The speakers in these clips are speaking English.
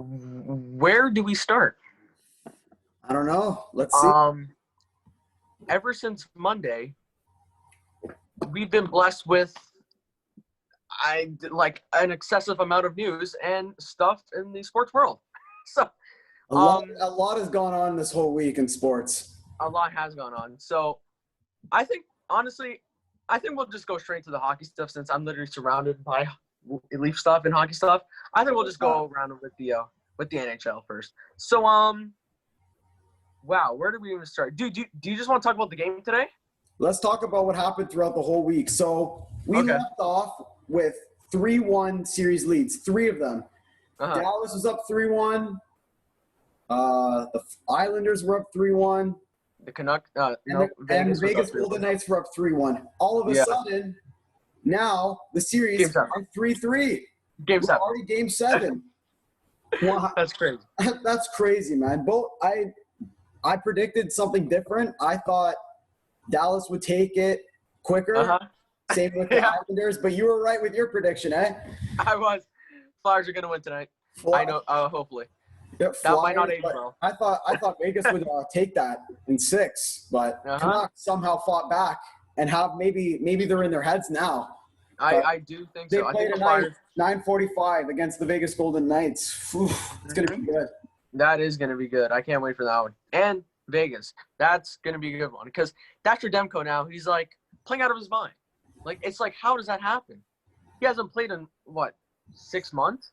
Where do we start? I don't know. Let's see. Ever since Monday, we've been blessed with an excessive amount of news and stuff in the sports world. So A lot has gone on this whole week in sports. a lot has gone on. So I think, honestly, we'll just go straight to the hockey stuff since I'm literally surrounded by Leaf stuff and hockey stuff. I think we'll just go around with the NHL first. So wow, where do we even start? Dude, do you just want to talk about the game today? Let's talk about what happened throughout the whole week. So we left off with 3-1 series leads, 3 of them. Dallas was up 3-1. The Islanders were up 3-1. The Canucks, and the Vegas Golden Knights were up 3-1. All of a sudden, now the series are 3-3. Game 7. Already Game 7. Wow. That's crazy. That's crazy, man. I predicted something different. I thought Dallas would take it quicker. Same with the Islanders, but you were right with your prediction, eh? I was. Flyers are going to win tonight. I know. Hopefully. Yep, that might not age well. I thought Vegas would take that in 6, but Canucks somehow fought back and have maybe they're in their heads now. I do think so. They played tonight 9:45 against the Vegas Golden Knights. It's going to be good. That is going to be good. I can't wait for that one. And Vegas, that's going to be a good one because Dr. Demko now, he's like playing out of his mind. Like, it's like, how does that happen? He hasn't played in, 6 months?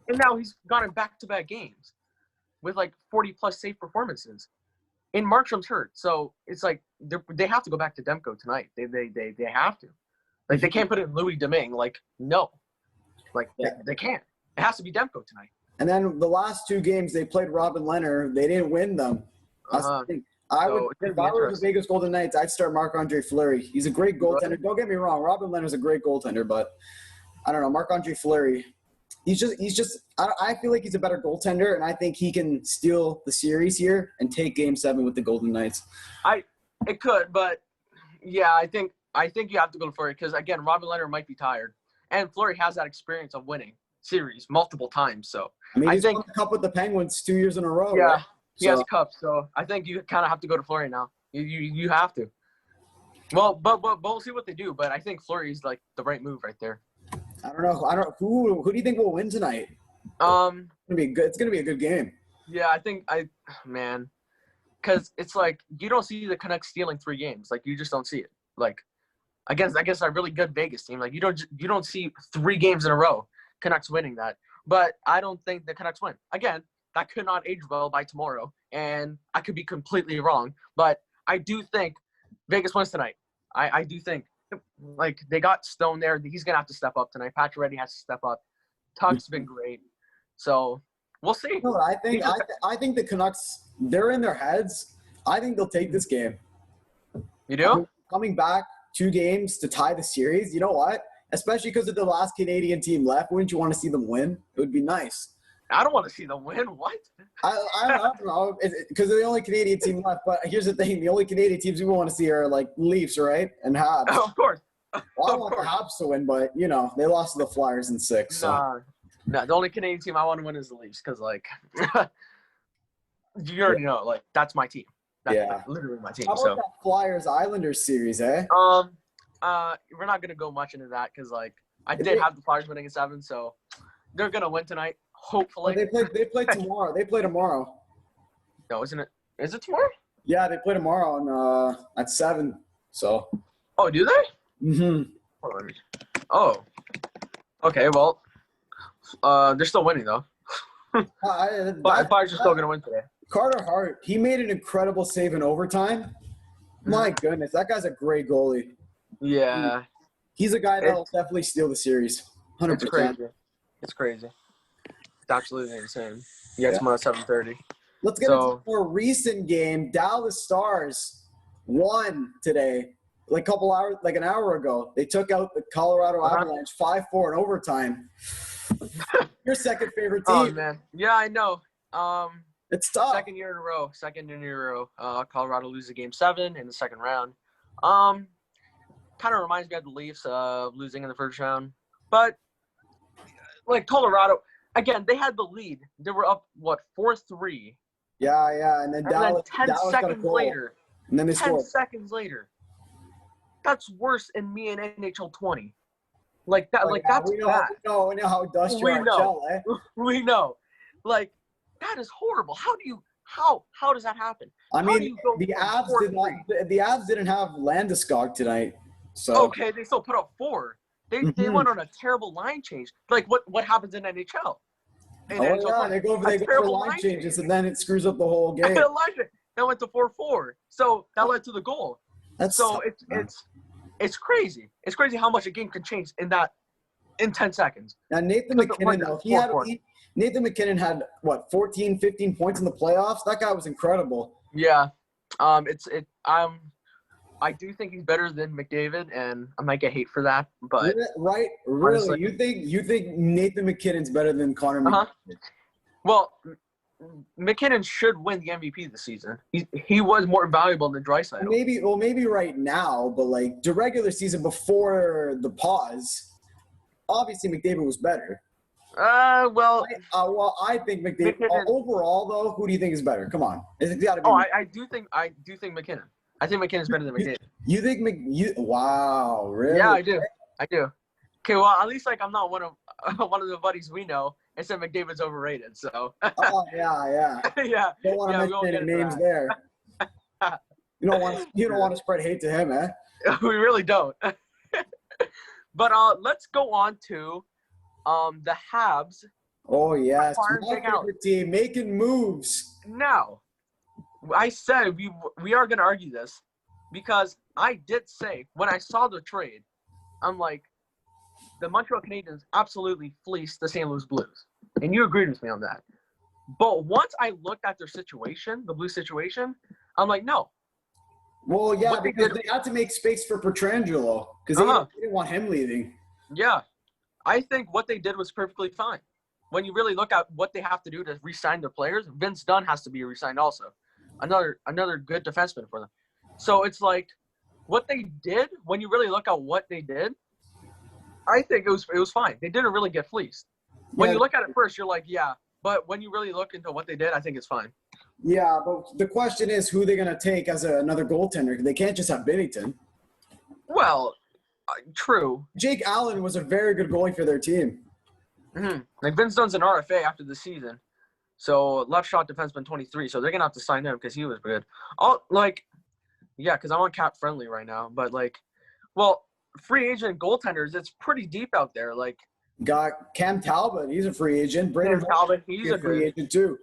And now he's gone in back-to-back games with, 40-plus save performances. And Markstrom's hurt. So it's like they have to go back to Demko tonight. They have to. Like, they can't put it in Louis Domingue. Like, no. They can't. It has to be Demko tonight. And then the last 2 games, they played Robin Leonard. They didn't win them. If I were the Vegas Golden Knights, I'd start Marc-Andre Fleury. He's a great goaltender. Don't get me wrong. Robin Leonard's a great goaltender, but I don't know. Marc-Andre Fleury, he's just I feel like he's a better goaltender, and I think he can steal the series here and take Game 7 with the Golden Knights. It could, but yeah, I think you have to go to Fleury because, again, Robin Leonard might be tired. And Fleury has that experience of winning series multiple times. So I think won the cup with the Penguins 2 years in a row. Yeah, right? He has cups. So I think you kind of have to go to Fleury now. You have to. Well, but we'll see what they do. But I think Fleury's the right move right there. I don't know. Who do you think will win tonight? It's gonna be a good game. Yeah, I think because it's you don't see the Canucks stealing 3 games. You just don't see it. Against a really good Vegas team. You don't see 3 games in a row Canucks winning that. But I don't think the Canucks win. Again, that could not age well by tomorrow, and I could be completely wrong. But I do think Vegas wins tonight. I do think they got Stone there. He's gonna have to step up tonight. Patrick Reddy has to step up. Tuck's been great, so we'll see. No, I think the Canucks, they're in their heads. I think they'll take this game. You do? Coming back 2 games to tie the series. You know what? Especially because of the last Canadian team left. Wouldn't you want to see them win? It would be nice. I don't want to see them win. What? I don't know. Because they're the only Canadian team left. But here's the thing. The only Canadian teams we want to see are Leafs, right? And Habs. Oh, of course. Well, I want the Habs to win, but, they lost to the Flyers in 6. So. No, the only Canadian team I want to win is the Leafs because, you already know, that's my team. That's literally my team. How about that Flyers-Islanders series, eh? We're not going to go much into that because, I did have the Flyers winning in 7, so they're going to win tonight, hopefully. Well, they play tomorrow. They play tomorrow. No, isn't it? Is it tomorrow? Yeah, they play tomorrow at 7, so. Oh, do they? Mm-hmm. Oh. Okay, well, they're still winning, though. But Flyers are still going to win today. Carter Hart, he made an incredible save in overtime. My goodness, that guy's a great goalie. Yeah. He's a guy that'll definitely steal the series. 100%. It's crazy. It's absolutely insane. Yeah, tomorrow at 7:30. Let's get into a more recent game. Dallas Stars won today, an hour ago. They took out the Colorado Avalanche 5-4 in overtime. Your second favorite team. Oh, man. Yeah, I know. It's tough. Second year in a row. Colorado loses Game 7 in the second round. Kind of reminds me of the Leafs losing in the first round. But, Colorado, again, they had the lead. They were up, 4-3. Yeah. And then Dallas 10 got a seconds goal. later. And then they 10 scored. seconds later. That's worse than me in NHL 20. Like that. Oh, That's we know, bad. we know how dust you We are, know. eh? We know. Like, that is horrible. How does that happen? I How do mean, you go the from Avs 4-3? the Avs didn't have Landeskog tonight. So Okay, they still put up 4. They went on a terrible line change. Like what happens in NHL? They go for line changes, and then it screws up the whole game. That went to 4-4. So that led to the goal. It's crazy. It's crazy how much a game can change in 10 seconds. Now Nathan McKinnon, Nathan McKinnon had 14, 15 points in the playoffs. That guy was incredible. Yeah. I do think he's better than McDavid, and I might get hate for that, but right, really, you think Nathan McKinnon's better than Connor McDavid? Well, McKinnon should win the MVP this season. He was more valuable than Draisaitl. Maybe right now, but like the regular season before the pause, obviously McDavid was better. I think McDavid. Overall, though, who do you think is better? Come on, it's got to be. I do think McKinnon. I think McKinnon's better than McDavid. You think Wow, really? Yeah, I do. Okay, well, at least I'm not one of the buddies we know and said McDavid's overrated. So. Oh yeah. Yeah. Don't want to mention any names there. You don't want to spread hate to him, eh? We really don't. But let's go on to the Habs. Oh yes, my favorite team making moves. Now, I said we are going to argue this because I did say when I saw the trade, I'm like, the Montreal Canadiens absolutely fleeced the St. Louis Blues. And you agreed with me on that. But once I looked at their situation, the Blues situation, I'm like, no. Well, yeah, because they had to make space for Pietrangelo because they didn't want him leaving. Yeah. I think what they did was perfectly fine. When you really look at what they have to do to re-sign their players, Vince Dunn has to be re-signed also. Another good defenseman for them. So it's like what they did, when you really look at what they did, I think it was fine. They didn't really get fleeced. When you look at it first, you're like, yeah. But when you really look into what they did, I think it's fine. Yeah, but the question is who they're going to take as another goaltender. They can't just have Binnington. Well, true. Jake Allen was a very good goalie for their team. Mm-hmm. Like Vince Dunn's an RFA after the season. So left shot defenseman 23. So they're going to have to sign him because he was good. Because I'm on cap friendly right now. But free agent goaltenders, it's pretty deep out there. Like, got Cam Talbot, he's a free agent. Cam Talbot, he's a free agent too.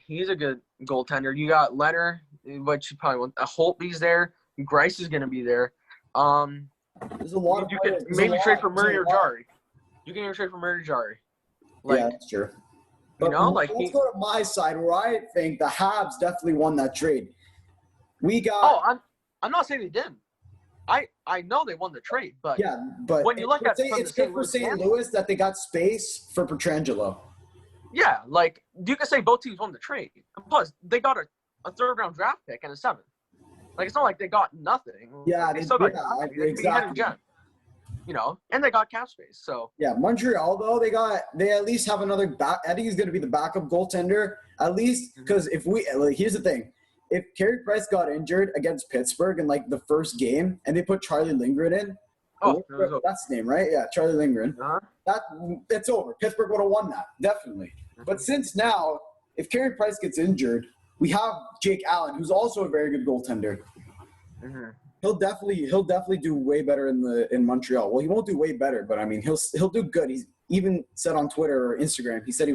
He's a good goaltender. You got Leonard, which you probably want. Holtby's there. Grice is going to be there. There's a lot of you can maybe trade for Murray or Jari. You can even trade for Murray or Jari. Yeah, that's true. But let's go to my side where I think the Habs definitely won that trade. We got. I'm not saying they didn't. I know they won the trade, but when you look at it's good for St. Louis that they got space for Pietrangelo. Yeah, like you can say both teams won the trade. Plus, they got a third-round draft pick and a 7th. Like it's not like they got nothing. Yeah, they still got exactly. And they got cap space. So Montreal though they at least have another back. I think he's going to be the backup goaltender at least because here's the thing. If Carey Price got injured against Pittsburgh in the first game and they put Charlie Lindgren in, that's his name, right? Yeah, Charlie Lindgren. It's over. Pittsburgh would have won that, definitely. But since now, if Carey Price gets injured, we have Jake Allen, who's also a very good goaltender. Mm-hmm. He'll definitely do way better in Montreal. Well, he won't do way better, but I mean he'll do good. He's even said on Twitter or Instagram, he said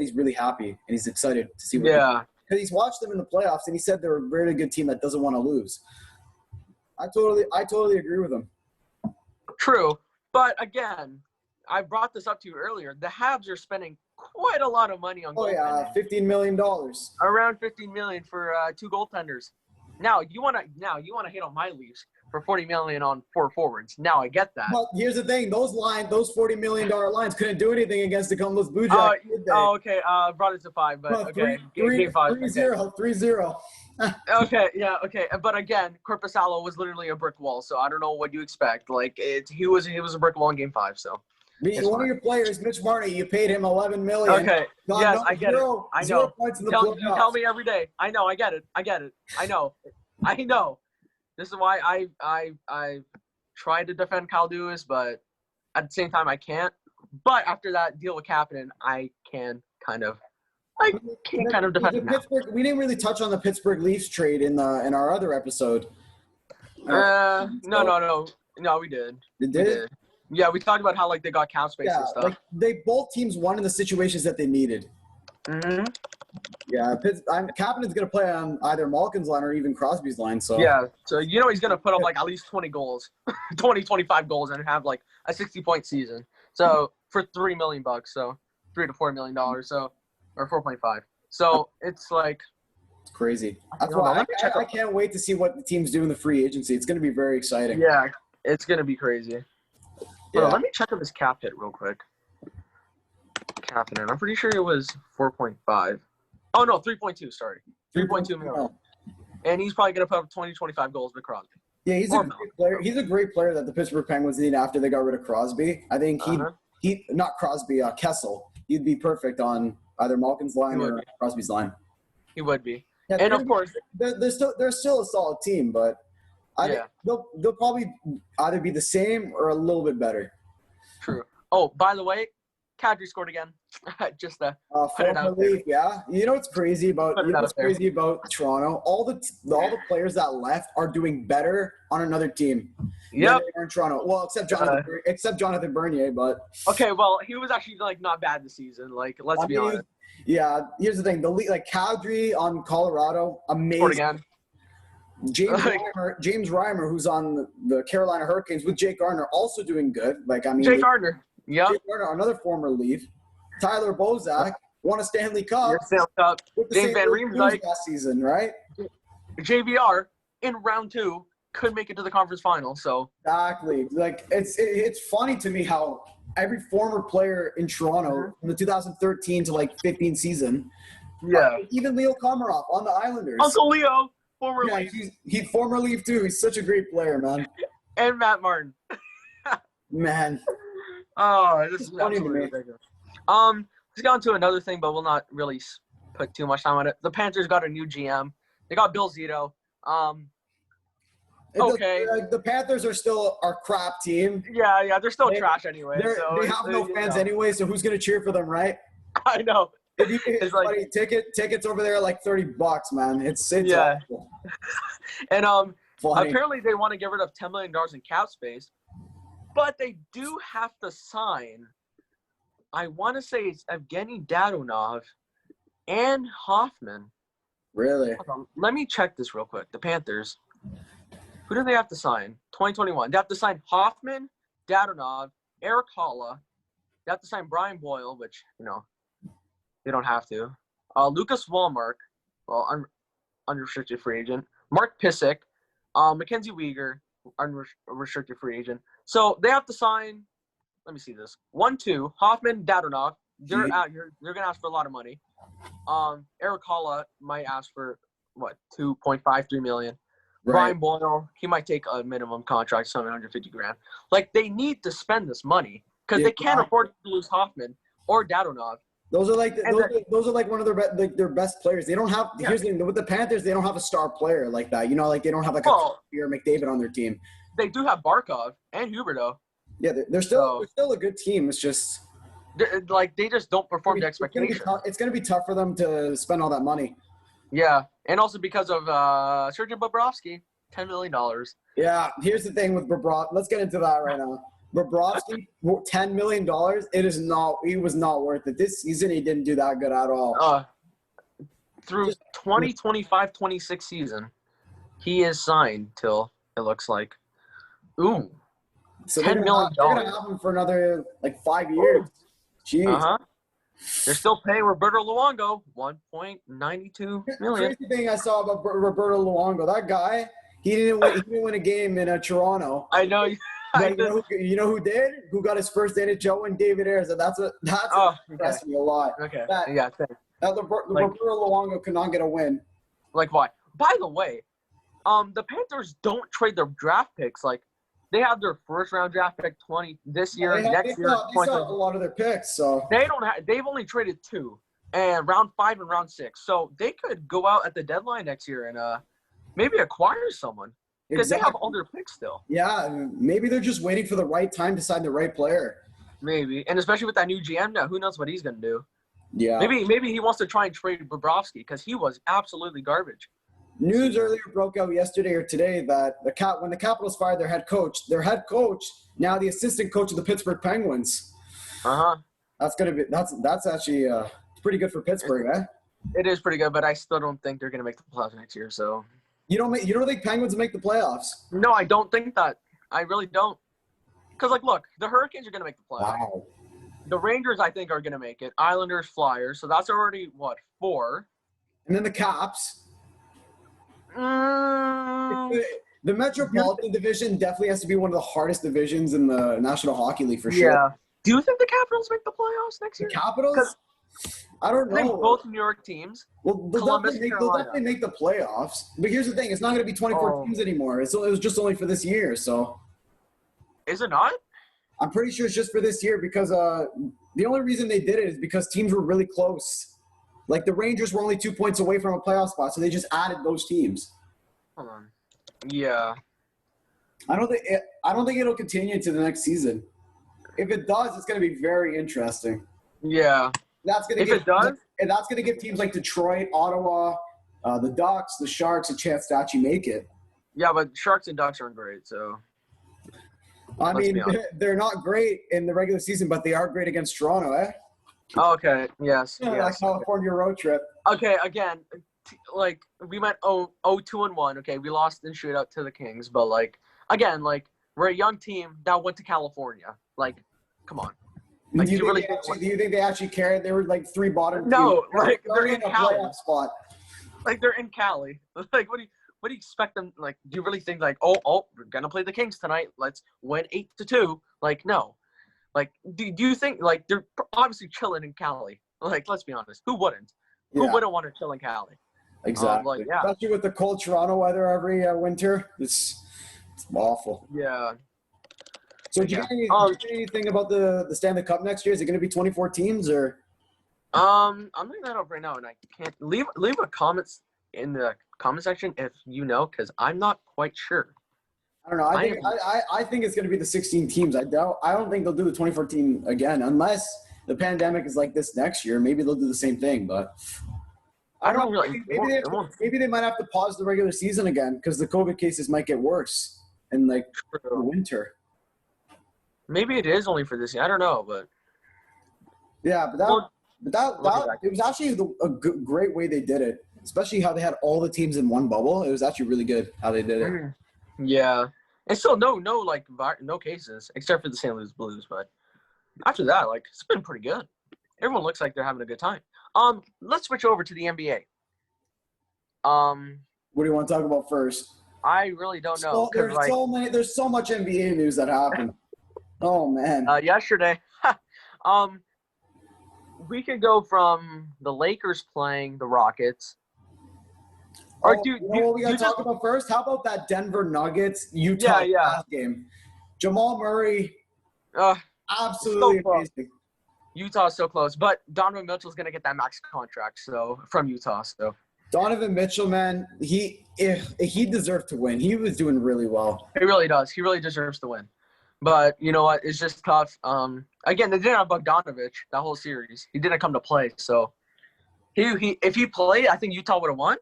he's really happy and he's excited to see what because he's watched them in the playoffs, and he said they're a very good team that doesn't want to lose. I totally agree with him. True. But, again, I brought this up to you earlier. The Habs are spending quite a lot of money on goaltending. $15 million. Around $15 million for 2 goaltenders. Now you want to hit on my Leafs for $40 million on 4 forwards. Now I get that. But here's the thing: those $40 million lines couldn't do anything against the Columbus Blue Jackets. Okay. Brought it to 5, but okay. 3-0. Okay, yeah, okay. But again, Korpisalo was literally a brick wall, so I don't know what you expect. Like he was a brick wall in Game 5. So One of your players, Mitch Marner, you paid him $11 million. Okay. Yes, I get it. I know. 0 points in the playoffs. You tell me every day. I know. I get it. I know. This is why I try to defend Kyle Dewis, but at the same time I can't. But after that deal with Kapanen, I can kind of defend him now. We didn't really touch on the Pittsburgh Leafs trade in our other episode. No, we did. You did? Yeah, we talked about how they got cap space and stuff. Both teams won in the situations that they needed. Mm-hmm. Yeah, Kapanen's gonna play on either Malkin's line or even Crosby's line. So yeah, so he's gonna put up at least 20 goals, 25 goals, and have a 60-point season. So for $3 million, so $3 to $4 million, so or 4.5. So it's it's crazy. That's why I can't wait to see what the teams do in the free agency. It's gonna be very exciting. Yeah, it's gonna be crazy. Yeah. Let me check up his cap hit real quick. Kapanen. I'm pretty sure it was 4.5. Oh, no, 3.2, sorry. 3.2 million. And he's probably going to put up 20, 25 goals with Crosby. Yeah, he's a great player. He's a great player that the Pittsburgh Penguins need after they got rid of Crosby. I think not Crosby, Kessel. He'd be perfect on either Malkin's line or Crosby's line. He would be. Yeah, and of course, they're still a solid team, but they'll probably either be the same or a little bit better. True. Oh, by the way, Kadri scored again. Just to put it out there. Yeah. You know what's crazy about Toronto? All the players that left are doing better on another team. Yep. They were in Toronto. Well, except Jonathan Bernier, but okay. Well, he was actually not bad this season. Let's be honest. Yeah. Here's the thing: Kadri on Colorado, amazing. Again. James Reimer, who's on the Carolina Hurricanes with Jake Gardner, also doing good. Jake Gardner. Yeah. Jake Gardner, another former Leaf. Tyler Bozak won a Stanley Cup. With the James Van Riemsdyk last season, right? JVR in round 2 could make it to the conference final. So exactly. It's funny to me how every former player in Toronto from the 2013 to 15 season. Yeah. Even Leo Komarov on the Islanders. Uncle Leo, former Leaf. He's former Leaf too. He's such a great player, man. And Matt Martin. Man. Oh, this is funny to me. Let's get on to another thing, but we'll not really put too much time on it. The Panthers got a new GM. They got Bill Zito. Okay. The Panthers are still our crap team. Yeah, they're still trash anyway. They have no fans anyway, so who's going to cheer for them, right? I know. It's funny. Tickets over there are $30, man. It's awful. And apparently they want to get rid of $10 million in cap space. But they do have to sign, I want to say it's Evgeny Dadonov and Hoffman. Really? Let me check this real quick. The Panthers. Who do they have to sign? 2021. They have to sign Hoffman, Dadonov, Eric Holla. They have to sign Brian Boyle, which, they don't have to. Lucas Wallmark, unrestricted free agent. Mark Pissick, Mackenzie Weegar, unrestricted free agent. So they have to sign. Let me see this. 1, 2. Hoffman, Dadonov. They're out. You're gonna ask for a lot of money. Eric Holla might ask for what, 2.53 million. Right. Brian Boyle, he might take a minimum contract, $750,000. They need to spend this money because they can't afford to lose Hoffman or Dadonov. Those are those are one of their best players. They don't have. Here's the thing with the Panthers, they don't have a star player like that. They don't have a Pierre McDavid on their team. They do have Barkov and Huberdeau. Yeah, they're still a good team. It's just they just don't perform to expectation. It's going to be tough for them to spend all that money. Yeah, and also because of Sergei Bobrovsky, $10 million. Yeah, here's the thing with Bobrovsky. Let's get into that right now. Bobrovsky, $10 million. He was not worth it. This season, he didn't do that good at all. Through 2025-26 season, he is signed till it looks like. Ooh. So $10 million. They're going to have him for another 5 years. Jeez. They're still paying Roberto Luongo $1.92 million. The crazy thing I saw about Roberto Luongo, that guy, he didn't win a game in Toronto. I know. You know who did? Who got his first NHL win? David Ayres. That's impressed me a lot. Okay. Roberto Luongo could not get a win. Why? By the way, the Panthers don't trade their draft picks They have their first round draft pick 20 this year. Next year, they still have a lot of their picks. So they don't have. They've only traded 2, and round 5 and round 6. So they could go out at the deadline next year and maybe acquire someone because they have all their picks still. Yeah, maybe they're just waiting for the right time to sign the right player. Maybe, and especially with that new GM now, who knows what he's gonna do? Yeah. Maybe he wants to try and trade Bobrovsky because he was absolutely garbage. News earlier broke out yesterday or today that when the Capitals fired their head coach now the assistant coach of the Pittsburgh Penguins. That's actually pretty good for Pittsburgh, eh? It is pretty good, but I still don't think they're gonna make the playoffs next year. So you don't think Penguins will make the playoffs? No, I don't think that. I really don't. Because look, the Hurricanes are gonna make the playoffs. Wow. The Rangers, I think, are gonna make it. Islanders, Flyers, so that's already 4. And then the Caps. The Metropolitan Division definitely has to be one of the hardest divisions in the National Hockey League for sure. Yeah. Do you think the Capitals make the playoffs next year? The Capitals? I don't know. I think both New York teams. Well, they'll definitely make the playoffs. But here's the thing: it's not going to be 24 teams anymore. It was just only for this year. So. Is it not? I'm pretty sure it's just for this year because the only reason they did it is because teams were really close. Like the Rangers were only 2 points away from a playoff spot, so they just added those teams. Hold on. Yeah. I don't think it'll continue to the next season. If it does, it's going to be very interesting. Yeah. That's going to give teams like Detroit, Ottawa, the Ducks, the Sharks a chance to actually make it. Yeah, but Sharks and Ducks aren't great, so. I mean, they're not great in the regular season, but they are great against Toronto, eh? Okay. Yes. Yeah, yes. Like California road trip. Okay. Again, we went 2-1. Okay, we lost in shootout to the Kings, but again, we're a young team that went to California. Come on. Do you think they actually cared? They were 3 bottom. No, teams. They're in a Cali. playoff spot. They're in Cali. What do you expect them? Do you really think we're gonna play the Kings tonight? Let's win 8-2. No. Do you think they're obviously chilling in Cali? Let's be honest. Who wouldn't? Who wouldn't want to chill in Cali? Exactly. Especially with the cold Toronto weather every winter, it's awful. Yeah. So do you get anything about the Stanley Cup next year? Is it going to be 24 teams or? I'm looking that up right now, and I can't leave a comments in the comment section if you know, because I'm not quite sure. I don't know. I think it's going to be the 16 teams. I don't think they'll do the 24 team again unless the pandemic is like this next year. Maybe they'll do the same thing, but I don't know. Maybe they might have to pause the regular season again because the COVID cases might get worse in the winter. Maybe it is only for this year. I don't know, but yeah, it was actually a great way they did it, especially how they had all the teams in one bubble. It was actually really good how they did it. Yeah, and still no cases except for the St. Louis Blues. But after that, it's been pretty good. Everyone looks like they're having a good time. Let's switch over to the NBA. What do you want to talk about first? I really don't know. There's so much NBA news that happened. Oh man. Yesterday, we could go from the Lakers playing the Rockets. What we got to talk about first? How about that Denver Nuggets Utah game? Jamal Murray, absolutely amazing. Utah's so close, but Donovan Mitchell's gonna get that max contract, from Utah. So Donovan Mitchell, man, he deserved to win. He was doing really well. He really does. He really deserves to win. But you know what? It's just tough. Again, they didn't have Bogdanovich that whole series. He didn't come to play, so if he played, I think Utah would have won.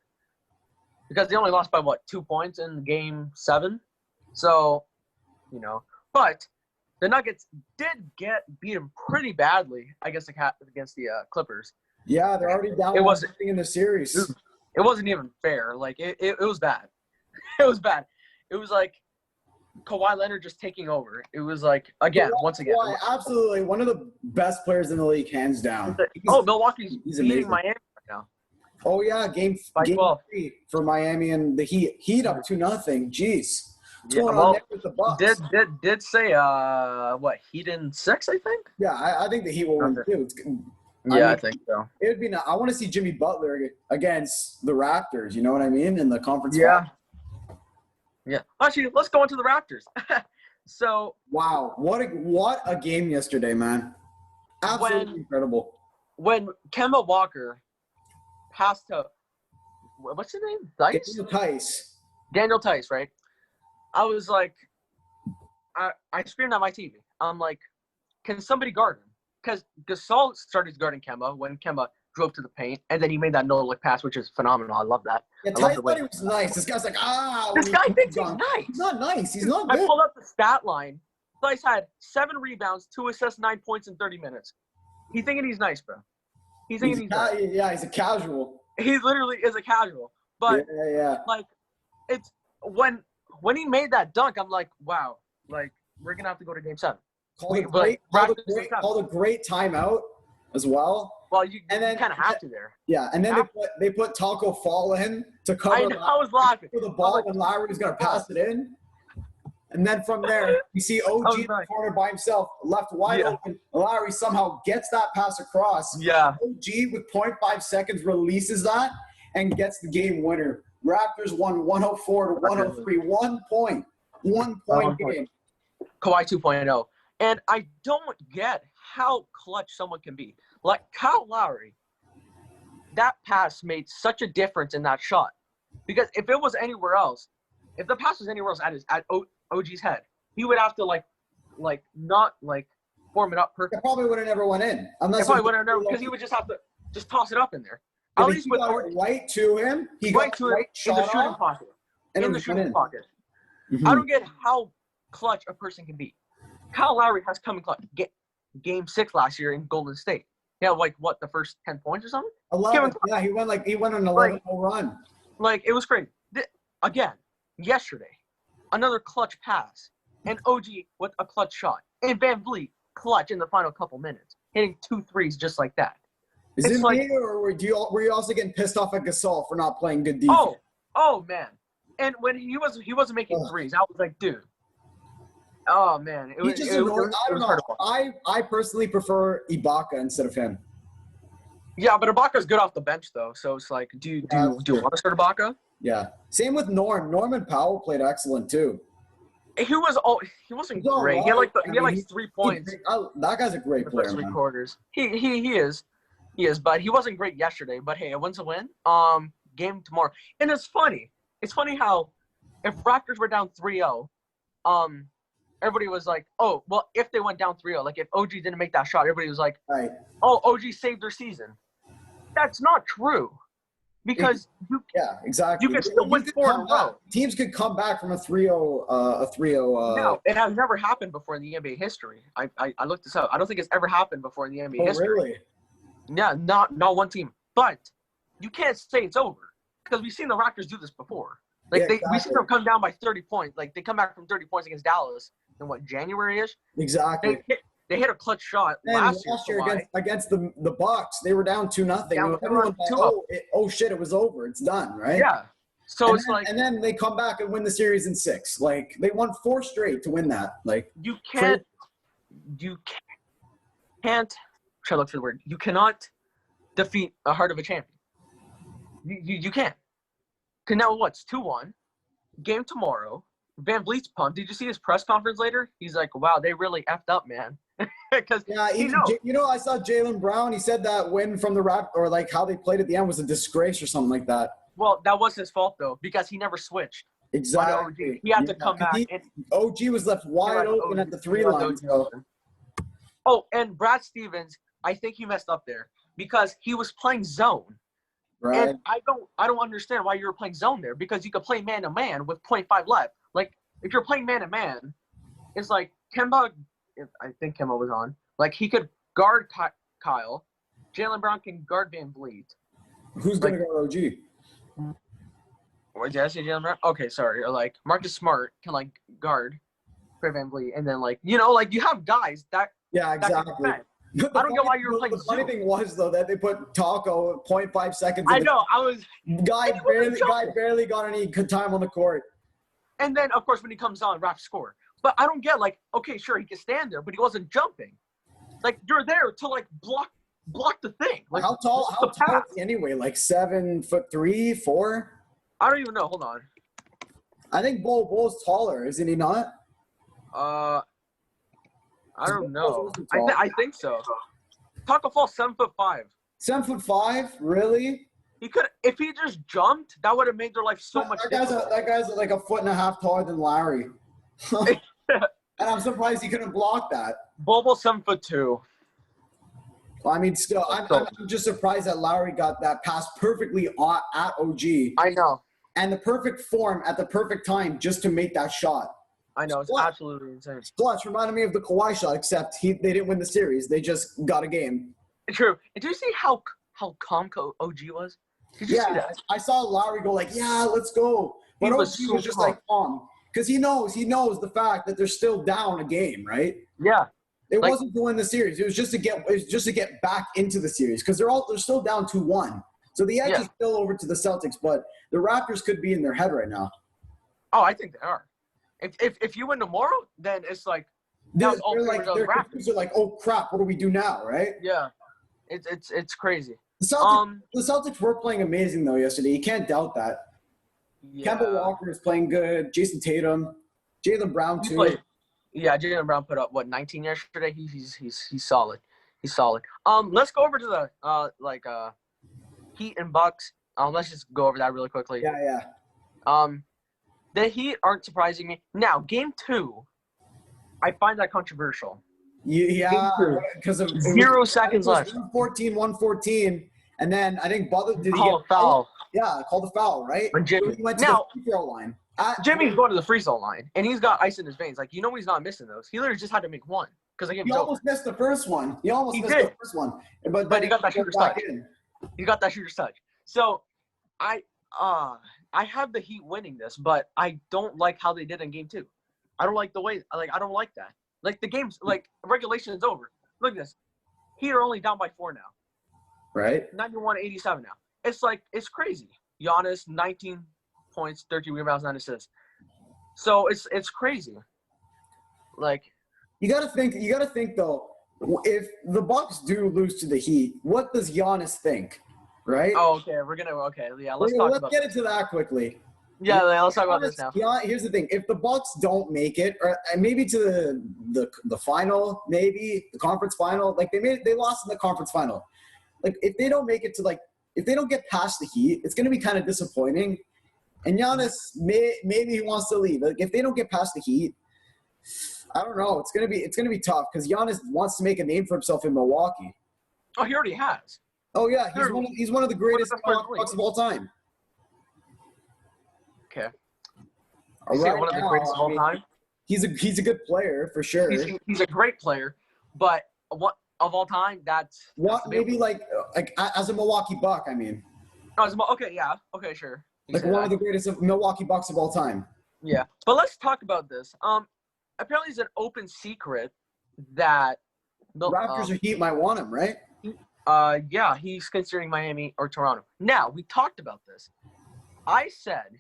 Because they only lost by 2 points in Game 7, so But the Nuggets did get beaten pretty badly, I guess, against the Clippers. Yeah, they're already down. It wasn't in the series. It wasn't even fair. It was bad. It was bad. It was Kawhi Leonard just taking over. It was once again. Absolutely, one of the best players in the league, hands down. Milwaukee's beating Miami right now. Oh yeah, game 3 for Miami and the Heat up 2-0. Jeez. What's going on there with the Bucks? Did say Heat in 6, I think. Yeah, I think the Heat will win too. I think so. It would be. I want to see Jimmy Butler against the Raptors. You know what I mean? In the conference. Yeah. Yeah. Actually, let's go into the Raptors. So wow, what a game yesterday, man! Absolutely incredible. When Kemba Walker passed to what's his name? Daniel Tice, right? I was like, I screamed at my TV. I'm like, can somebody guard him? Because Gasol started guarding Kemba when Kemba drove to the paint, and then he made that no-look pass, which is phenomenal. I love that. Yeah, Tice thought he was nice. This guy's like, This guy thinks he's nice. He's not nice. He's not good. I pulled up the stat line. Tice had 7 rebounds, 2 assists, 9 points in 30 minutes. He's thinking he's nice, bro. He's thinking he's nice. Yeah, he's a casual. He literally is a casual. But, like, it's when he made that dunk, I'm like, wow. Like, we're going to have to go to Game 7. Called a great timeout as well. Well, you kind of have to there. Yeah, and then they put Taco Fall in to cover I was laughing. For the ball when Lowry was going to pass it in. And then from there, you see OG in the corner by himself, left wide open. Lowry somehow gets that pass across. Yeah. OG with 0.5 seconds releases that and gets the game winner. Raptors won 104 to 103. 1 point. 1 point game. Kawhi 2.0. And I don't get how clutch someone can be. Like Kyle Lowry, that pass made such a difference in that shot. Because if it was anywhere else, if the pass was anywhere else at OG's head, he would have to not form it up perfectly. It probably would have never went in. Because he would just have to just toss it up in there. At least with right to him, he got right in the shooting pocket. In the shooting pocket. I don't get how clutch a person can be. Kyle Lowry has come in clutch. Game 6 last year in Golden State. Yeah, the first 10 points or something? 11. Yeah, he went an 11-0 run. Like, it was crazy. Again, yesterday, another clutch pass. And OG with a clutch shot. And Van Vliet, clutch in the final couple minutes. Hitting 2 threes just like that. Is it me, or were you also getting pissed off at Gasol for not playing good defense? Oh, man. And when he wasn't making threes, I was like, dude. Oh, man. It was hurtful. I personally prefer Ibaka instead of him. Yeah, but Ibaka's good off the bench, though. So it's like, do you want to start Ibaka? Yeah. Same with Norm. Norman Powell played excellent, too. He wasn't great. He had like 3 points. That guy's a great player. First 3 quarters. He is. He is, but he wasn't great yesterday. But hey, a win's a win. Game tomorrow. And it's funny. It's funny how if Raptors were down 3-0, everybody was like, oh, well, if they went down 3-0, like if OG didn't make that shot, everybody was like, right. Oh, OG saved their season. That's not true. Because exactly. You can still win 4 in a row. Teams could come back from a 3-0. No, it has never happened before in the NBA history. I looked this up. I don't think it's ever happened before in the NBA history. Really? Yeah, not one team. But you can't say it's over because we've seen the Raptors do this before. We've seen them come down by 30 points. Like, they come back from 30 points against Dallas in January-ish? Exactly. They hit a clutch shot last year against the Bucks. They were down 2-0. Everyone thought, shit, it was over. It's done, right? Yeah. So and then they come back and win the series in 6. Like, they won 4 straight to win that. Like, you can't try to look for the word. You cannot defeat a heart of a champion. You can't. Because now what's 2-1? Game tomorrow. Van Vliet's pumped. Did you see his press conference later? He's like, wow, they really effed up, man. Because I saw Jaylen Brown. He said that win from the Raptors, or like how they played at the end, was a disgrace or something like that. Well, that was his fault, though, because he never switched. Exactly. He had to come back. OG was left wide open at the 3 line. Oh, and Brad Stevens, I think he messed up there because he was playing zone. Right. And I don't understand why you were playing zone there, because you could play man-to-man with 0.5 left. Like, if you're playing man-to-man, it's like Kemba – I think Kemba was on. Like, he could guard Kyle. Jaylen Brown can guard Van Vliet. Who's going to guard OG? Or did I say Jaylen Brown? Okay, sorry. Or, like, Marcus Smart can, like, guard Fred Van Vliet. And then, like, you have guys that – yeah, exactly. I don't get why you were playing. The funny thing was, though, that they put Taco 0.5 seconds. I know. Guy barely got any time on the court. And then, of course, when he comes on, Raph score. But I don't get, like, okay, sure, he can stand there, but he wasn't jumping. Like, you're there to, like, block the thing. Like, how tall is he anyway? Like 7'3", 4? I don't even know. Hold on. I think Bull's taller, isn't he not? I don't know. I think so. Taco Fall 7'5". 7'5", really? He could, if he just jumped, that would have made their life so much difficult. That guy's like a foot and a half taller than Larry. And I'm surprised he couldn't block that. Bobo 7'2". Well, I mean, still, I'm just surprised that Lowry got that pass perfectly at OG. I know. And the perfect form at the perfect time just to make that shot. I know. It's absolutely insane. Splutch reminded me of the Kawhi shot, except they didn't win the series. They just got a game. True. And did you see how calm OG was? Did you see that? I saw Lowry go like, yeah, let's go. But OG was just like calm. Because he knows the fact that they're still down a game, right? Yeah. It wasn't to win the series. It was just to get back into the series because they're still down 2-1. So the edge is still over to the Celtics, but the Raptors could be in their head right now. Oh, I think they are. If you win tomorrow, then it's like they're like, oh crap, what do we do now, right? Yeah, it's crazy. The Celtics were playing amazing though yesterday. You can't doubt that. Yeah. Kemba Walker is playing good. Jason Tatum, Jaylen Brown too. Yeah, Jaylen Brown put up 19 yesterday. He's solid. He's solid. Let's go over to the Heat and Bucks. Let's just go over that really quickly. Yeah. The Heat aren't surprising me. Now, Game 2, I find that controversial. Yeah, because of 0 seconds left. 114, and then I think Butler did call a foul. Yeah, called the foul, right? On Jimmy. So he went to the free throw line. Jimmy's going to the free throw line, and he's got ice in his veins. Like, he's not missing those. He literally just had to make one because he almost missed the first one. He missed the first one, but he got that shooter's touch. He got that shooter's touch. So, I have the Heat winning this, but I don't like how they did in Game 2. I don't like the way. I don't like that. Like the game's regulation is over. Look at this. Heat are only down by 4 now. Right. 91-87 now. It's crazy. Giannis 19 points, 13 rebounds, 9 assists. So it's crazy. Like you gotta think though. If the Bucks do lose to the Heat, what does Giannis think? Right? Oh, okay. Yeah, let's get into that quickly. Yeah, let's talk about this now. Here's the thing: if the Bucks don't make it, or maybe to the final, maybe the conference final, like they lost in the conference final. Like if they don't make it to if they don't get past the Heat, it's going to be kind of disappointing. And Giannis maybe he wants to leave. Like if they don't get past the Heat, I don't know. It's gonna be tough because Giannis wants to make a name for himself in Milwaukee. Oh, he already has. Oh yeah, he's one of the greatest Bucks of all time. Okay. One of the greatest of all time. He's a good player for sure. He's a great player, but what of all time? That's maybe like as a Milwaukee Buck. I mean. Okay. Yeah. Okay. Sure. Like one of the greatest of Milwaukee Bucks of all time. Yeah, but let's talk about this. Apparently it's an open secret that the Raptors or Heat might want him, right? Yeah, he's considering Miami or Toronto. Now, we talked about this. I said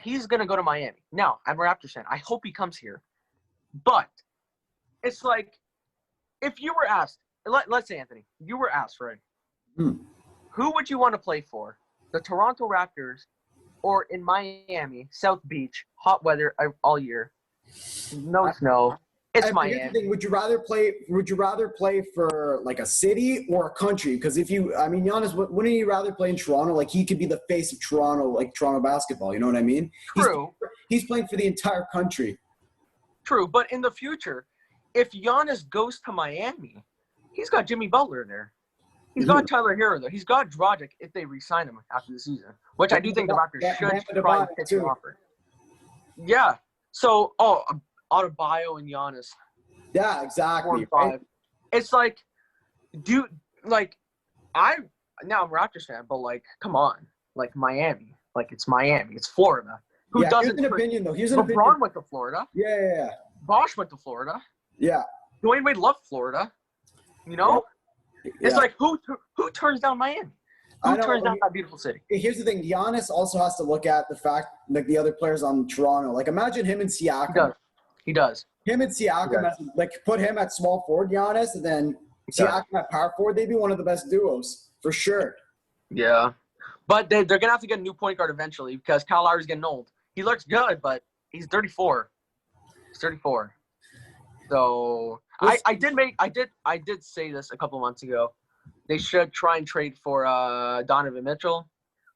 he's going to go to Miami. Now, I'm a Raptors fan. I hope he comes here. But it's like if you were asked, let's say, Anthony, you were asked, right? Who would you want to play for? The Toronto Raptors or in Miami, South Beach, hot weather all year, no snow. It's Miami. Would you rather play for like a city or a country? Because Giannis, wouldn't you rather play in Toronto? Like he could be the face of Toronto, like Toronto basketball. You know what I mean? True. He's playing for the entire country. True, but in the future, if Giannis goes to Miami, he's got Jimmy Butler in there. He's got Tyler Hero there. He's got Dragic if they re-sign him after the season, which I do think the Raptors should try and pitch an offer. Yeah. So, Adebayo and Giannis. Yeah, exactly. 4 and 5. It's like, I'm a Raptors fan, but come on, Miami, it's Miami, it's Florida. Who doesn't? Here's an opinion though. LeBron went to Florida. Yeah. Bosh went to Florida. Yeah. Dwayne Wade loved Florida. You know. Yeah. It's like who turns down Miami? Who turns down that beautiful city? Here's the thing. Giannis also has to look at the fact the other players on Toronto. Imagine him and Siakam. He does. Him and Siakam, put him at small forward, Giannis, and then Siakam at power forward. They'd be one of the best duos for sure. Yeah, but they're gonna have to get a new point guard eventually because Kyle Lowry's getting old. He looks good, but he's 34. He's 34. So I did say this a couple months ago. They should try and trade for Donovan Mitchell.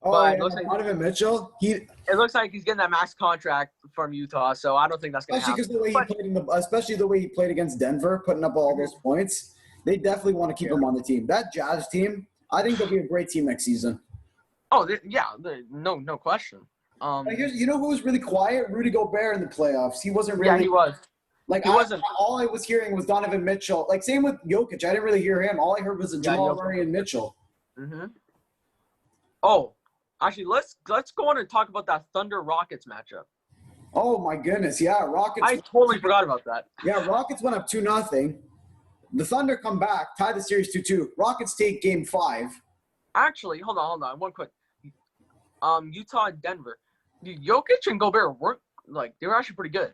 Oh, But yeah, Donovan Mitchell. It looks like he's getting that max contract from Utah, so I don't think that's going to happen. Especially the way he played against Denver, putting up all those points. They definitely want to keep him on the team. That Jazz team, I think they'll be a great team next season. Oh, no question. You know who was really quiet? Rudy Gobert in the playoffs. He wasn't really. Yeah, he was. Like, all I was hearing was Donovan Mitchell. Like, same with Jokic. I didn't really hear him. All I heard was Jamal Murray and Mitchell. Mm-hmm. Oh, actually, let's go on and talk about that Thunder Rockets matchup. Oh my goodness, yeah, Rockets. I totally forgot about that. Yeah, Rockets went up 2-0. The Thunder come back, tie the series 2-2. Rockets take Game 5. Actually, hold on, one quick. Utah and Denver. Jokic and Gobert weren't they were actually pretty good.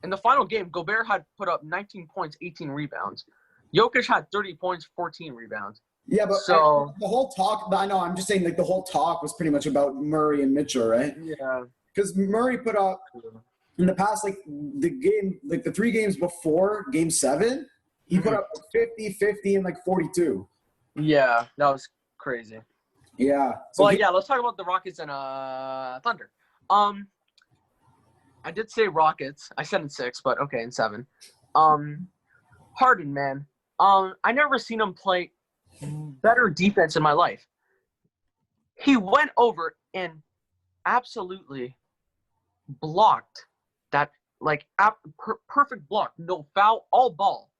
In the final game, Gobert had put up 19 points, 18 rebounds. Jokic had 30 points, 14 rebounds. Yeah, but the whole talk, I know, I'm just saying, the whole talk was pretty much about Murray and Mitchell, right? Yeah. Because Murray put up, in the past, the 3 games before Game 7, he put up 50, 50, and 42. Yeah, that was crazy. Yeah. So let's talk about the Rockets and Thunder. I did say Rockets. I said in 6, but okay, in 7. Harden, man. I never seen him play better defense in my life. He went over and absolutely blocked that perfect block, no foul, all ball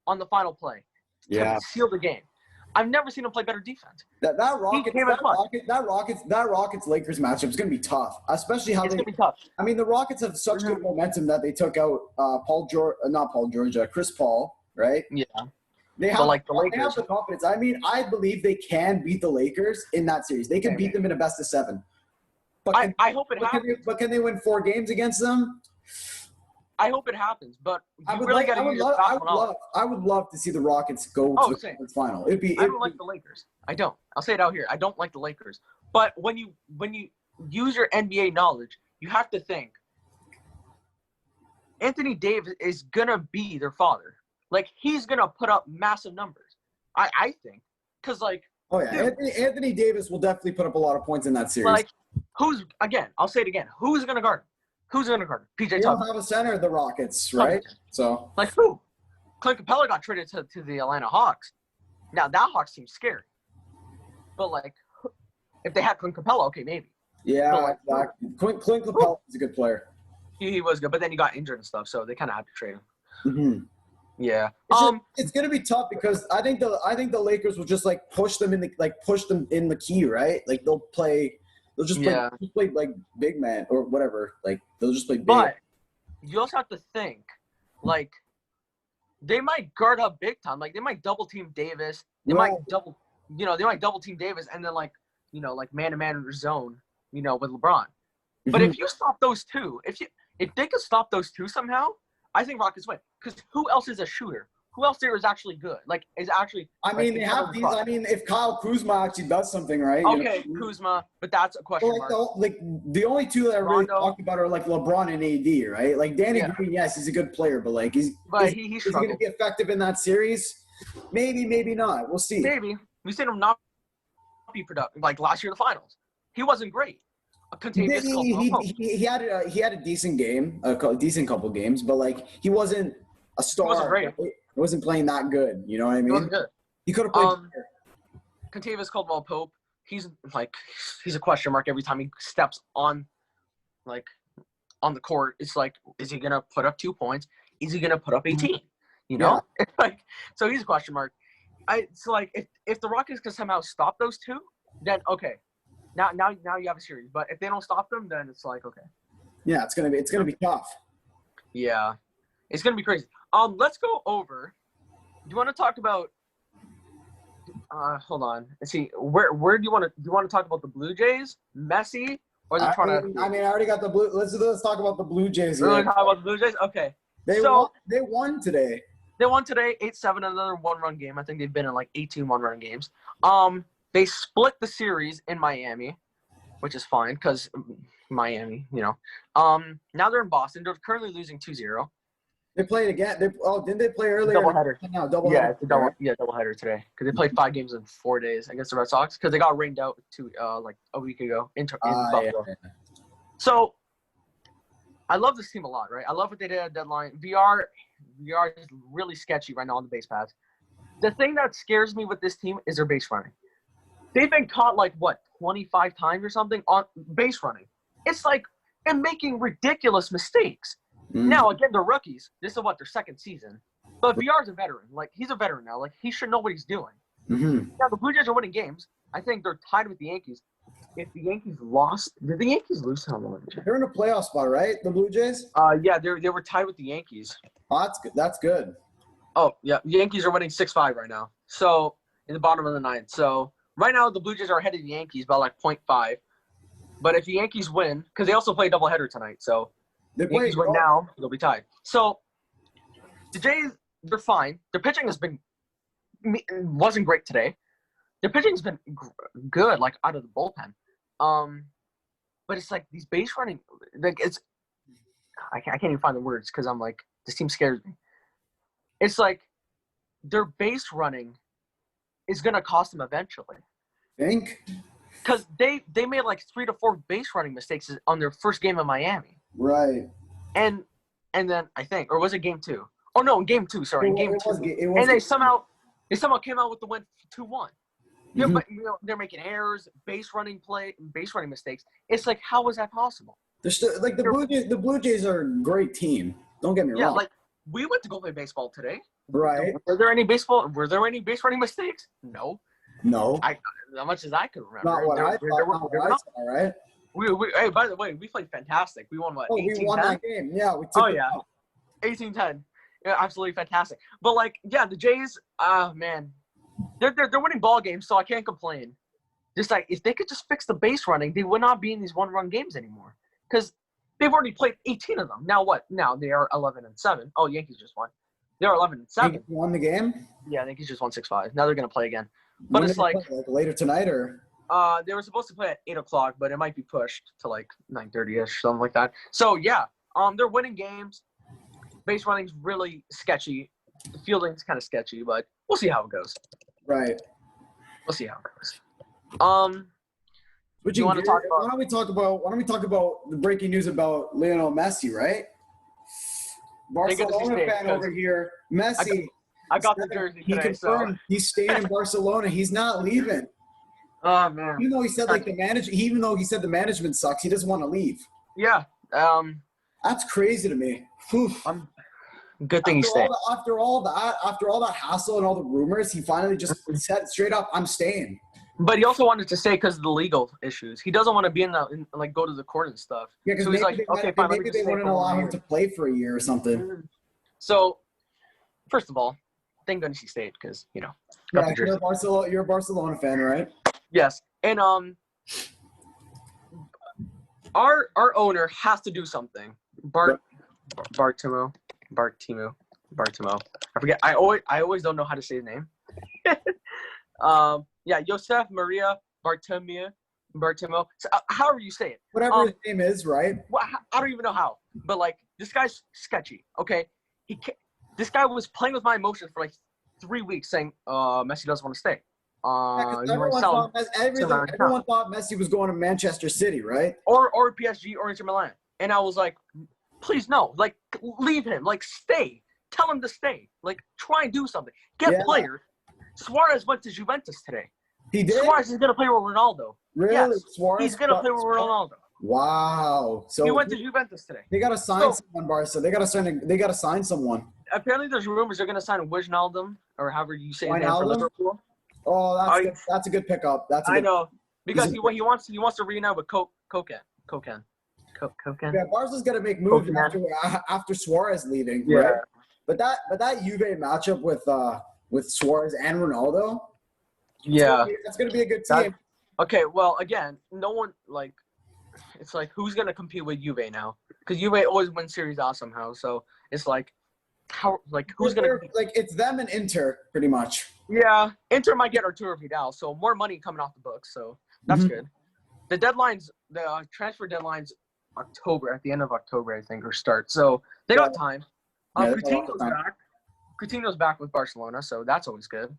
on the final play to seal the game. I've never seen him play better defense. That Rockets Lakers matchup is going to be tough, especially how it's going to be tough. I mean, the Rockets have such good momentum that they took out Chris Paul, right? Yeah. They have the confidence. I mean, I believe they can beat the Lakers in that series. They can beat them in a best of 7. But I hope it happens. But can they win 4 games against them? I hope it happens, but I would love to see the Rockets go to the final. I don't like the Lakers. I don't. I'll say it out here. I don't like the Lakers. But when you use your NBA knowledge, you have to think Anthony Davis is gonna be their father. He's gonna put up massive numbers. I think, because Anthony Davis will definitely put up a lot of points in that series. I'll say it again. Who's gonna guard him? Who's going to guard him? PJ Tucker. They don't have a center, the Rockets, right? So who? Clint Capella got traded to the Atlanta Hawks. Now, that Hawks team's scary. But, if they had Clint Capella, okay, maybe. Yeah, exactly. Clint Capella is a good player. He was good, but then he got injured and stuff, so they kind of had to trade him. Mm-hmm. Yeah. It's going to be tough because I think the Lakers will just, push them in the key, right? They'll just play big man or whatever. They'll just play big. But you also have to think, they might guard up big time. They might double team Davis. They might double team Davis and then man-to-man zone, with LeBron. Mm-hmm. But if you stop those two, if they could stop those two somehow, I think Rockets win. Because who else is a shooter? Who else there is actually good? I mean, they have these. I mean, if Kyle Kuzma actually does something right. Okay, Kuzma, but that's a question mark. The only two that I really talked about are LeBron and AD, right? Danny Green, yes, he's a good player, but is he going to be effective in that series? Maybe, maybe not. We'll see. Maybe we seen him not be productive. Last year, in the finals, he wasn't great. He had a decent game, a decent couple games, but he wasn't a star. He wasn't great. He wasn't playing that good. You know what I mean? He wasn't good. He could have played. Kentavious Caldwell-Pope, he's a question mark every time he steps on the court. It's is he gonna put up 2 points? Is he gonna put up 18? You know, so he's a question mark. If the Rockets can somehow stop those two, then okay. Now you have a series. But if they don't stop them, then it's okay. Yeah, it's gonna be tough. Yeah, it's gonna be crazy. Let's go over. Do you want to talk about? Hold on. Let's see. Where do you want to talk about the Blue Jays, Messi, or the Toronto? I mean, I already got the Blue. Let's talk about the Blue Jays. We're gonna talk about the Blue Jays. Okay. They won today. They won today, 8-7, another one-run game. I think they've been in 18 one-run games. They split the series in Miami, which is fine because Miami, Now they're in Boston. They're currently losing 2-0. They played again. Didn't they play earlier? Doubleheader. No, doubleheader. Yeah, it's a doubleheader today because they played 5 games in 4 days against the Red Sox because they got rained out like a week ago in Buffalo. Yeah. So I love this team a lot, right? I love what they did at deadline. VR is really sketchy right now on the base paths. The thing that scares me with this team is their base running. They've been caught 25 times or something on base running. It's and making ridiculous mistakes. Now, again, they're rookies. This is their second season. But VR's a veteran. He's a veteran now. He should know what he's doing. Now, the Blue Jays are winning games. I think they're tied with the Yankees. If the Yankees lost – did the Yankees lose how long? They're in a playoff spot, right, the Blue Jays? Yeah, they were tied with the Yankees. Oh, that's good. Oh, yeah. The Yankees are winning 6-5 right now. So, in the bottom of the ninth. So, right now, the Blue Jays are ahead of the Yankees by 0.5. But if the Yankees win – because they also play a doubleheader tonight. So, the Yankees win now, they'll be tied. So, the Jays, they're fine. Their pitching wasn't great today. Their pitching's been good, out of the bullpen. But it's these base running, I can't even find the words because I'm this team scares me. It's their base running is gonna cost them eventually. Think? Because they made 3 to 4 base running mistakes on their first game in Miami. Right. And then I think, or was it game 2? Oh no, in game 2. Sorry, in game 2. And they somehow came out with the win 2-1. Yeah, but they're making errors, base running mistakes. It's how is that possible? They're still the Blue Jays are a great team. Don't get me wrong. Yeah, we went to go play baseball today. Right. Were there any base running mistakes? No. As much as I could remember. Not what I thought, right? Hey, by the way, we played fantastic. We won 18-10? We won that game. Yeah, we took 18-10. Yeah, absolutely fantastic. But the Jays, man, they're winning ball games, so I can't complain. Just if they could just fix the base running, they would not be in these one-run games anymore. Because they've already played 18 of them. Now what? Now they are 11-7. Oh, Yankees just won. They're 11-7. Yankees won the game? Yeah, Yankees just won 6-5. Now they're gonna play again. But it's later tonight or? They were supposed to play at 8:00, but it might be pushed to 9:30ish, something like that. So yeah, they're winning games. Base running's really sketchy. The fielding's kind of sketchy, but we'll see how it goes. Right. We'll see how it goes. What you want to talk about? Why don't we talk about the breaking news about Lionel Messi, right? Barcelona fan over here. Messi. I got the jersey today. He confirmed he's staying in Barcelona. He's not leaving. Oh man. Even though he said the management sucks, he doesn't want to leave. Yeah. That's crazy to me. Good thing he stayed. After all that hassle and all the rumors, he finally just said straight up, "I'm staying." But he also wanted to stay because of the legal issues. He doesn't want to be go to the court and stuff. Yeah, because so he's okay, fine. Maybe they wouldn't allow him to play for a year or something. So, first of all, thank goodness he stayed because Yeah, you're a Barcelona fan, right? Yes, and our owner has to do something. Bartomeu. I forget. I always don't know how to say his name. Josef Maria Bartomeu. So, however you say it. Whatever his name is, right? Well, I don't even know how. But this guy's sketchy. Okay, this guy was playing with my emotions for 3 weeks, saying, Messi doesn't want to stay. Everyone thought Messi was going to Manchester City, right? Or PSG or Inter Milan. And I was like, please no. Leave him. Stay. Tell him to stay. Try and do something. Get players. Suarez went to Juventus today. He did? Suarez is going to play with Ronaldo. Really? Yes. Suarez? He's going to play with Ronaldo. Wow. So he went to Juventus today. They got to sign someone, Barca. They got to sign someone. Apparently there's rumors they're going to sign Wijnaldum, or however you say his name for Liverpool. Oh, that's a good pickup. I know. Because he wants to reunite with Koken. Yeah, Barca's got to make moves after Suarez leaving. Yeah. Right? But that Juve matchup with Suarez and Ronaldo. Yeah. That's gonna be a good team. Okay. Well, again, no one it's who's gonna compete with Juve now? Because Juve always wins Serie A somehow. So it's who's gonna compete? It's them and Inter pretty much. Yeah, Inter might get Arturo Vidal, so more money coming off the books. So that's good. The transfer deadlines. October, at the end of October, I think, or start. So they got time. Yeah, Coutinho's back with Barcelona, so that's always good.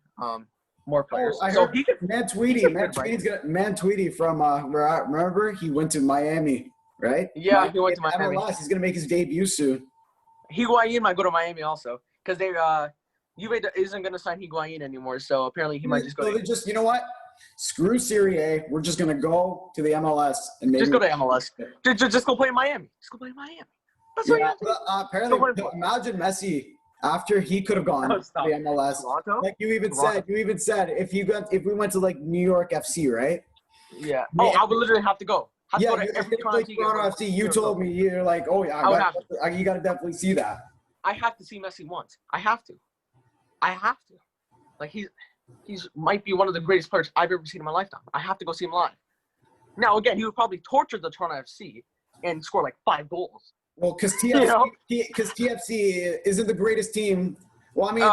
More players. I so heard Tweedy from remember he went to Miami, right? Yeah, he went to Miami. MLS. He's gonna make his debut soon. Higuain might go to Miami also because Juve isn't gonna sign Higuain anymore. So apparently he might just go. You know what? Screw Serie A. We're just gonna go to the MLS and maybe just go to MLS. Just go play in Miami. Just go play in Miami. That's what you have to do. Apparently, imagine Messi after he could have gone to the MLS. Toronto? Like you even said, if we went to like New York FC, right? Yeah. Oh, I would literally have to go. Go to every Toronto FC. You told me you're like, oh yeah, you got to definitely see that. I have to see Messi once. I have to. Like he's might be one of the greatest players I've ever seen in my lifetime. I have to go see him live. Now again, he would probably torture the Toronto FC and score like 5 goals. Well, because TFC isn't the greatest team. Well, I mean,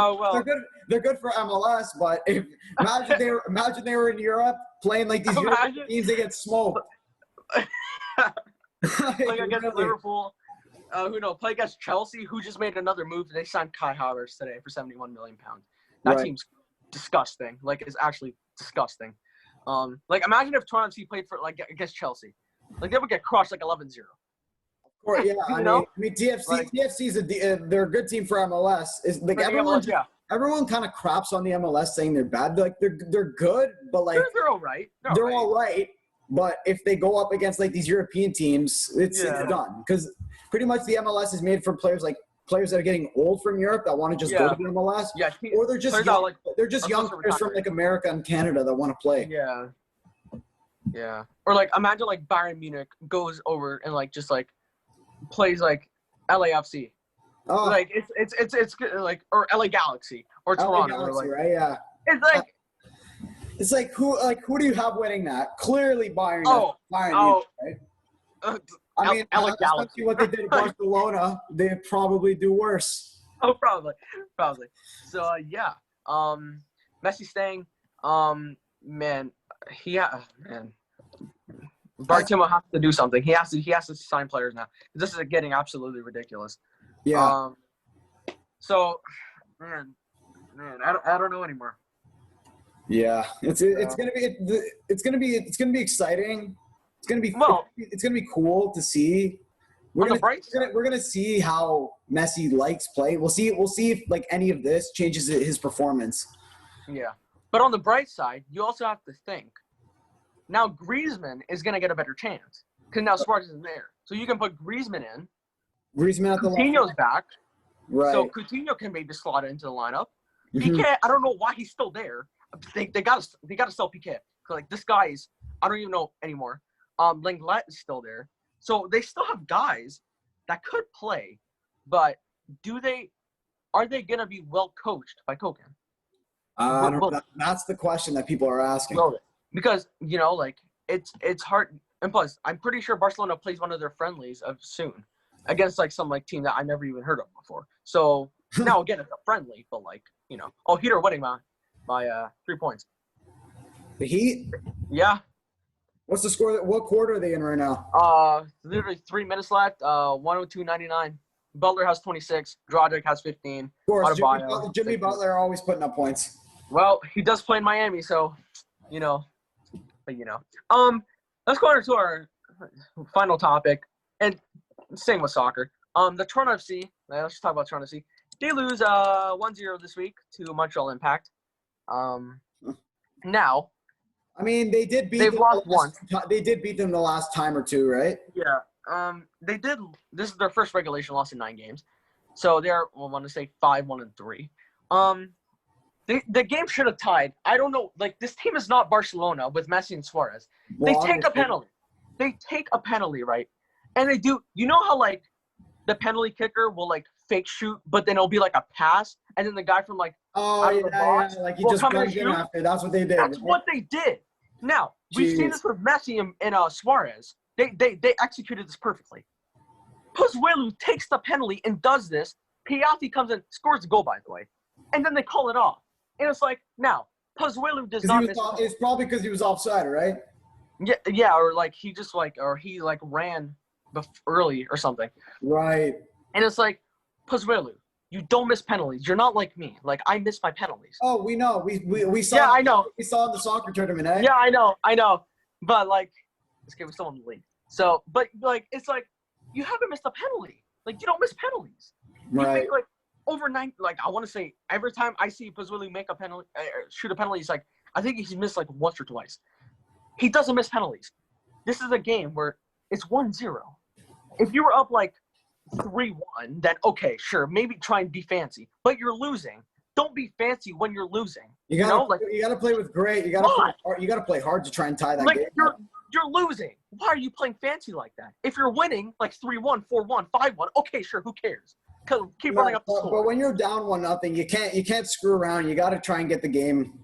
they're good for MLS, but imagine they were in Europe playing like these European teams, they get smoked. Play against Liverpool. Who knows? Play against Chelsea, who just made another move. They signed Kai Havertz today for £71 million. That team's disgusting. Like, it's actually disgusting. Like, imagine if Toronto FC played for against Chelsea. Like, they would get crushed like 11-0. Or, yeah, I mean, TFC's they're a good team for MLS. It's like everyone kind of craps on the MLS saying they're bad. They're good, but like they're all right. They're all right. But if they go up against like these European teams, it's done. Because pretty much the MLS is made for players that are getting old from Europe that want to just go to the MLS. Yeah, or they're just young players from like America and Canada that want to play. Yeah. Yeah. Or like imagine like Bayern Munich goes over and like just like plays like LAFC. Oh. Like it's like or LA Galaxy or Toronto. Galaxy, or like, right? Yeah. It's like who do you have winning that? Clearly Bayern. Bayern, right? I mean, LA Galaxy. What they did at Barcelona, they'd probably do worse. Oh, probably. So yeah, Messi staying. Man. Bartimmo has to do something. He has to sign players now. This is getting absolutely ridiculous. Yeah. So, man, I don't know anymore. Yeah, it's gonna be exciting. It's gonna be cool to see. We're gonna see how Messi likes play. We'll see if like any of this changes his performance. Yeah, but on the bright side, you also have to think. Now Griezmann is going to get a better chance because now Suarez isn't there. So you can put Griezmann in. Griezmann at the Coutinho's back. Right. So Coutinho can maybe slot into the lineup. Piqué, I don't know why he's still there. They got to sell Piqué. Like this guy is, I don't even know anymore. Lenglet is still there. So they still have guys that could play, but are they going to be well coached by Koken? That's the question that people are asking. Because, like, it's hard. And plus, I'm pretty sure Barcelona plays one of their friendlies soon against, like, some, like, team that I never even heard of before. So, now, again, it's a friendly, but, like, Heat are winning by 3 points. The Heat? Yeah. What's the score? What quarter are they in right now? Literally 3 minutes left. 102.99. Butler has 26. Dragic has 15. Of course, Jimmy Butler always putting up points. Well, he does play in Miami, so, let's go on to our final topic, and same with soccer. The Toronto FC. Let's just talk about Toronto FC. They lose 1-0 this week to Montreal Impact. Now, I mean, they did beat. They've lost once. They did beat them the last time or two, right? Yeah. They did. This is their first regulation loss in 9 games, so they're I want to say 5-1-3. The game should have tied. I don't know. Like, this team is not Barcelona with Messi and Suarez. They take a penalty. They take a penalty, right? And they do. You know how, like, the penalty kicker will, like, fake shoot, but then it'll be, like, a pass, and then the guy from, like, out of the box like he just comes in after. That's what they did. That's what they did. Now, we've seen this with Messi and Suarez. They executed this perfectly. Pozuelo takes the penalty and does this. Piatti comes in, scores the goal, by the way. And then they call it off. And it's like, now, Pozuelo does not miss. It's probably because he was offside, right? Yeah, or like he just ran early or something. Right. And it's like, Pozuelo, You don't miss penalties. You're not like me. Like, I miss my penalties. Oh, we know. We saw. Yeah, I know. We saw in the soccer tournament, eh? Yeah, I know. But like, this game was still in the league. So, but like, it's like you haven't missed a penalty. Like, you don't miss penalties. You Right. think, like, over 9, like, I want to say every time I see Pazuello make a penalty, shoot a penalty, it's like, I think he's missed like once or twice. He doesn't miss penalties. This is a game where it's 1-0. If you were up like 3-1, then okay, sure, maybe try and be fancy. But you're losing. Don't be fancy when you're losing. You gotta play with grit. You gotta play hard to try and tie that like, game. You're losing. Why are you playing fancy like that? If you're winning, like 3-1, 4-1, 5-1, okay, sure, who cares? Keep running up the score. But when you're down 1-0, you can't screw around. You got to try and get the game,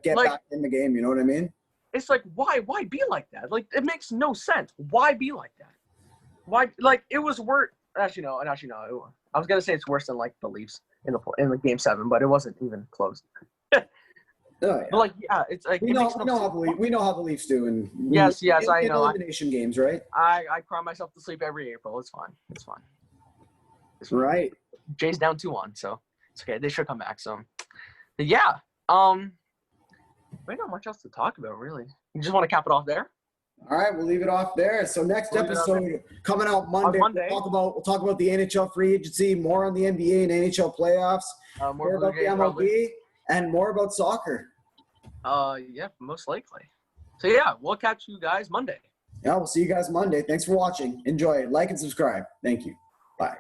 get back in the game. You know what I mean? It's like, why be like that? Like, it makes no sense. Why be like that? Why, like, it was worse. Actually, no. I was gonna say it's worse than like the Leafs in the game 7, but it wasn't even close. Oh, yeah. But like, yeah, it's like we know how the Leafs do, and yes, I know. Elimination games, right? I cry myself to sleep every April. It's fine. It's fine. Right. Jay's down 2-1, so it's okay. They should come back. So, but yeah. Not much else to talk about, really. You just want to cap it off there? All right, we'll leave it off there. So next episode coming out Monday. We'll talk about the NHL free agency, more on the NBA and NHL playoffs, more about the MLB, and more about soccer. Yeah, most likely. So yeah, we'll catch you guys Monday. Yeah, we'll see you guys Monday. Thanks for watching. Enjoy. Like and subscribe. Thank you. Bye.